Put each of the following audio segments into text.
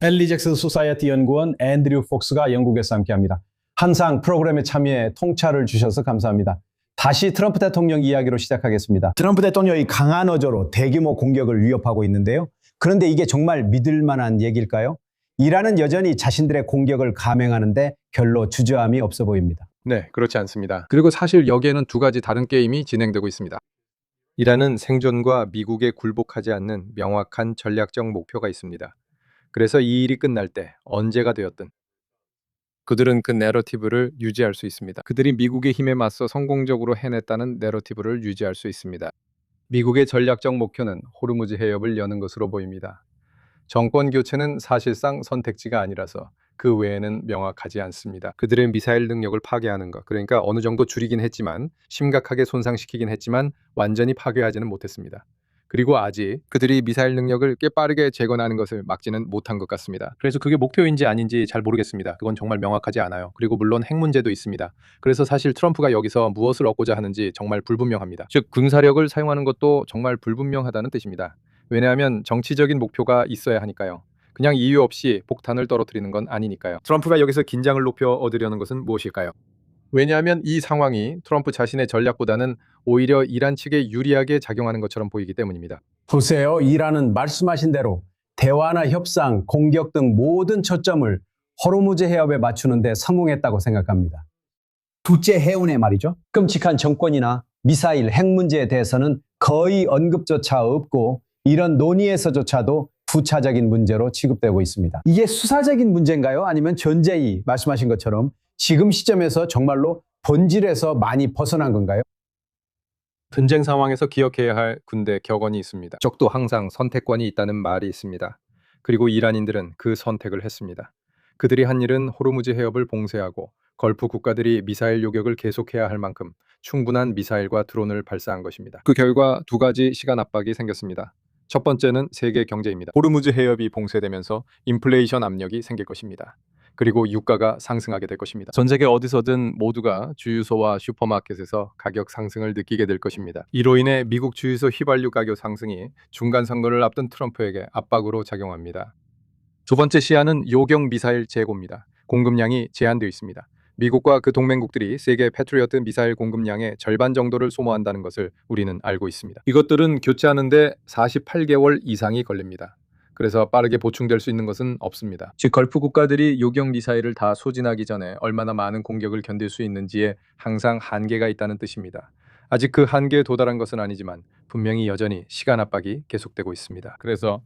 엘리 잭슨 소사이어티 연구원 앤드류 폭스가 영국에서 함께합니다. 항상 프로그램에 참여해 통찰을 주셔서 감사합니다. 다시 트럼프 대통령 이야기로 시작하겠습니다. 트럼프 대통령이 강한 어조로 대규모 공격을 위협하고 있는데요. 그런데 이게 정말 믿을 만한 얘기일까요? 이란은 여전히 자신들의 공격을 감행하는데 별로 주저함이 없어 보입니다. 네, 그렇지 않습니다. 그리고 사실 여기에는 두 가지 다른 게임이 진행되고 있습니다. 이란은 생존과 미국에 굴복하지 않는 명확한 전략적 목표가 있습니다. 그래서 이 일이 끝날 때 언제가 되었든 그들은 그 내러티브를 유지할 수 있습니다. 그들이 미국의 힘에 맞서 성공적으로 해냈다는 내러티브를 유지할 수 있습니다. 미국의 전략적 목표는 호르무즈 해협을 여는 것으로 보입니다. 정권 교체는 사실상 선택지가 아니라서 그 외에는 명확하지 않습니다. 그들의 미사일 능력을 파괴하는 것, 그러니까 어느 정도 줄이긴 했지만 심각하게 손상시키긴 했지만 완전히 파괴하지는 못했습니다. 그리고 아직 그들이 미사일 능력을 꽤 빠르게 재건하는 것을 막지는 못한 것 같습니다. 그래서 그게 목표인지 아닌지 잘 모르겠습니다. 그건 정말 명확하지 않아요. 그리고 물론 핵 문제도 있습니다. 그래서 사실 트럼프가 여기서 무엇을 얻고자 하는지 정말 불분명합니다. 즉 군사력을 사용하는 것도 정말 불분명하다는 뜻입니다. 왜냐하면 정치적인 목표가 있어야 하니까요. 그냥 이유 없이 폭탄을 떨어뜨리는 건 아니니까요. 트럼프가 여기서 긴장을 높여 얻으려는 것은 무엇일까요? 왜냐하면 이 상황이 트럼프 자신의 전략보다는 오히려 이란 측에 유리하게 작용하는 것처럼 보이기 때문입니다. 보세요. 이란은 말씀하신 대로 대화나 협상, 공격 등 모든 초점을 호르무즈 해협에 맞추는데 성공했다고 생각합니다. 둘째 해운에 말이죠. 끔찍한 정권이나 미사일, 핵 문제에 대해서는 거의 언급조차 없고 이런 논의에서조차도 부차적인 문제로 취급되고 있습니다. 이게 수사적인 문제인가요? 아니면 전제의 말씀하신 것처럼 지금 시점에서 정말로 본질에서 많이 벗어난 건가요? 전쟁 상황에서 기억해야 할 군대 격언이 있습니다. 적도 항상 선택권이 있다는 말이 있습니다. 그리고 이란인들은 그 선택을 했습니다. 그들이 한 일은 호르무즈 해협을 봉쇄하고 걸프 국가들이 미사일 요격을 계속해야 할 만큼 충분한 미사일과 드론을 발사한 것입니다. 그 결과 두 가지 시간 압박이 생겼습니다. 첫 번째는 세계 경제입니다. 호르무즈 해협이 봉쇄되면서 인플레이션 압력이 생길 것입니다. 그리고 유가가 상승하게 될 것입니다. 전 세계 어디서든 모두가 주유소와 슈퍼마켓에서 가격 상승을 느끼게 될 것입니다. 이로 인해 미국 주유소 휘발유 가격 상승이 중간 선거를 앞둔 트럼프에게 압박으로 작용합니다. 두 번째 시야는 요격 미사일 재고입니다. 공급량이 제한되어 있습니다. 미국과 그 동맹국들이 세계 패트리어트 미사일 공급량의 절반 정도를 소모한다는 것을 우리는 알고 있습니다. 이것들은 교체하는데 48개월 이상이 걸립니다. 그래서 빠르게 보충될 수 있는 것은 없습니다. 즉 걸프 국가들이 요격 미사일을 다 소진하기 전에 얼마나 많은 공격을 견딜 수 있는지에 항상 한계가 있다는 뜻입니다. 아직 그 한계에 도달한 것은 아니지만 분명히 여전히 시간 압박이 계속되고 있습니다. 그래서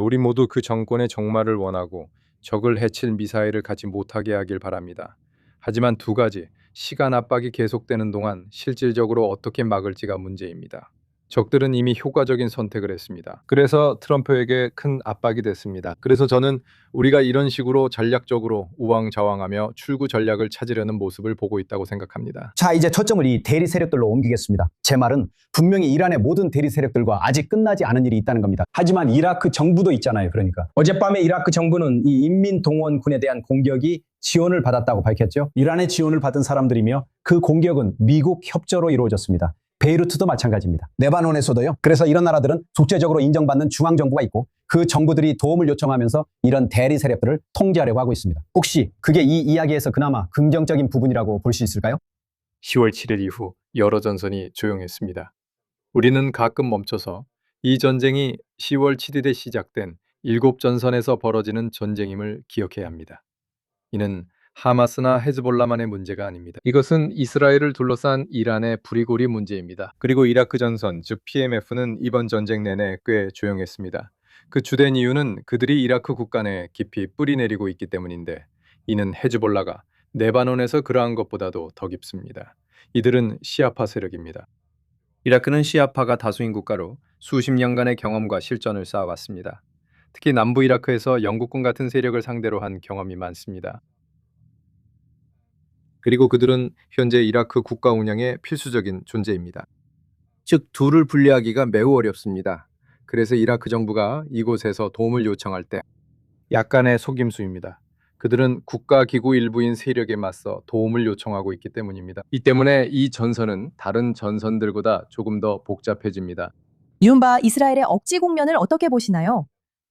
우리 모두 그 정권의 종말을 원하고 적을 해칠 미사일을 갖지 못하게 하길 바랍니다. 하지만 두 가지, 시간 압박이 계속되는 동안 실질적으로 어떻게 막을지가 문제입니다. 적들은 이미 효과적인 선택을 했습니다. 그래서 트럼프에게 큰 압박이 됐습니다. 그래서 저는 우리가 이런 식으로 전략적으로 우왕좌왕하며 출구 전략을 찾으려는 모습을 보고 있다고 생각합니다. 자, 이제 초점을 이 대리 세력들로 옮기겠습니다. 제 말은 분명히 이란의 모든 대리 세력들과 아직 끝나지 않은 일이 있다는 겁니다. 하지만 이라크 정부도 있잖아요. 그러니까 어젯밤에 이라크 정부는 이 인민동원군에 대한 공격이 지원을 받았다고 밝혔죠. 이란의 지원을 받은 사람들이며 그 공격은 미국 협조로 이루어졌습니다. 베이루트도 마찬가지입니다. 레바논에서도요. 그래서 이런 나라들은 국제적으로 인정받는 중앙정부가 있고 그 정부들이 도움을 요청하면서 이런 대리 세력들을 통제하려고 하고 있습니다. 혹시 그게 이 이야기에서 그나마 긍정적인 부분이라고 볼 수 있을까요? 10월 7일 이후 여러 전선이 조용했습니다. 우리는 가끔 멈춰서 이 전쟁이 10월 7일에 시작된 7전선에서 벌어지는 전쟁임을 기억해야 합니다. 이는 하마스나 헤즈볼라만의 문제가 아닙니다. 이것은 이스라엘을 둘러싼 이란의 부리고리 문제입니다. 그리고 이라크 전선, 즉 PMF는 이번 전쟁 내내 꽤 조용했습니다. 그 주된 이유는 그들이 이라크 국가 내에 깊이 뿌리내리고 있기 때문인데 이는 헤즈볼라가 레바논에서 그러한 것보다도 더 깊습니다. 이들은 시아파 세력입니다. 이라크는 시아파가 다수인 국가로 수십 년간의 경험과 실전을 쌓아왔습니다. 특히 남부 이라크에서 영국군 같은 세력을 상대로 한 경험이 많습니다. 그리고 그들은 현재 이라크 국가 운영의 필수적인 존재입니다. 즉 둘을 분리하기가 매우 어렵습니다. 그래서 이라크 정부가 이곳에서 도움을 요청할 때 약간의 속임수입니다. 그들은 국가기구 일부인 세력에 맞서 도움을 요청하고 있기 때문입니다. 이 때문에 이 전선은 다른 전선들보다 조금 더 복잡해집니다. 이른바 이스라엘의 억지 국면을 어떻게 보시나요?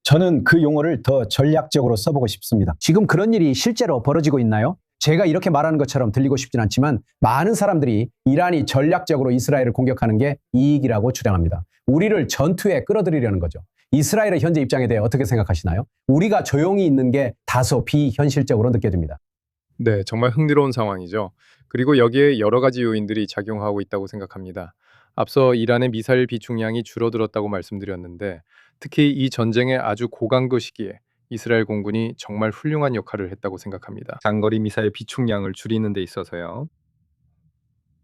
저는 그 용어를 더 전략적으로 써보고 싶습니다. 지금 그런 일이 실제로 벌어지고 있나요? 제가 이렇게 말하는 것처럼 들리고 싶진 않지만 많은 사람들이 이란이 전략적으로 이스라엘을 공격하는 게 이익이라고 주장합니다. 우리를 전투에 끌어들이려는 거죠. 이스라엘의 현재 입장에 대해 어떻게 생각하시나요? 우리가 조용히 있는 게 다소 비현실적으로 느껴집니다. 네, 정말 흥미로운 상황이죠. 그리고 여기에 여러 가지 요인들이 작용하고 있다고 생각합니다. 앞서 이란의 미사일 비축량이 줄어들었다고 말씀드렸는데, 특히 이 전쟁의 아주 고강도 시기에 이스라엘 공군이 정말 훌륭한 역할을 했다고 생각합니다. 장거리 미사일 비축량을 줄이는 데 있어서요.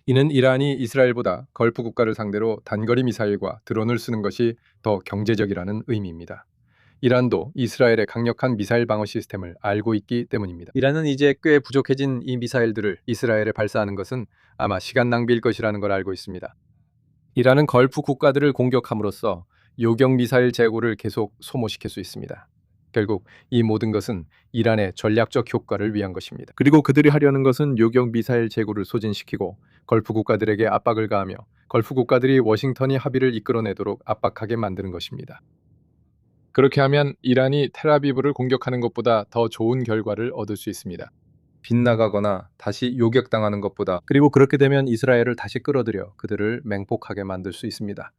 이는 이란이 이스라엘보다 걸프 국가를 상대로 단거리 미사일과 드론을 쓰는 것이 더 경제적이라는 의미입니다. 이란도 이스라엘의 강력한 미사일 방어 시스템을 알고 있기 때문입니다. 이란은 이제 꽤 부족해진 이 미사일들을 이스라엘에 발사하는 것은 아마 시간 낭비일 것이라는 걸 알고 있습니다. 이란은 걸프 국가들을 공격함으로써 요격 미사일 재고를 계속 소모시킬 수 있습니다. 결국 이 모든 것은 이란의 전략적 효과를 위한 것입니다. 그리고 그들이 하려는 것은 요격 미사일 재고를 소진시키고 걸프 국가들에게 압박을 가하며 걸프 국가들이 워싱턴이 합의를 이끌어내도록 압박하게 만드는 것입니다. 그렇게 하면 이란이 텔아비브를 공격하는 것보다 더 좋은 결과를 얻을 수 있습니다. 빗나가거나 다시 요격당하는 것보다. 그리고 그렇게 되면 이스라엘을 다시 끌어들여 그들을 맹폭하게 만들 수 있습니다.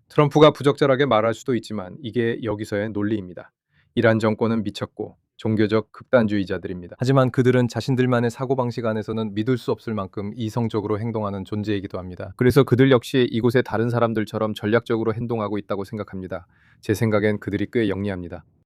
트럼프가 부적절하게 말할 수도 있지만 이게 여기서의 논리입니다. 이란 정권은 미쳤고 종교적 극단주의자들입니다. 하지만 그들은 자신들만의 사고방식 안에서는 믿을 수 없을 만큼 이성적으로 행동하는 존재이기도 합니다. 그래서 그들 역시 이곳의 다른 사람들처럼 전략적으로 행동하고 있다고 생각합니다. 제 생각엔 그들이 꽤 영리합니다.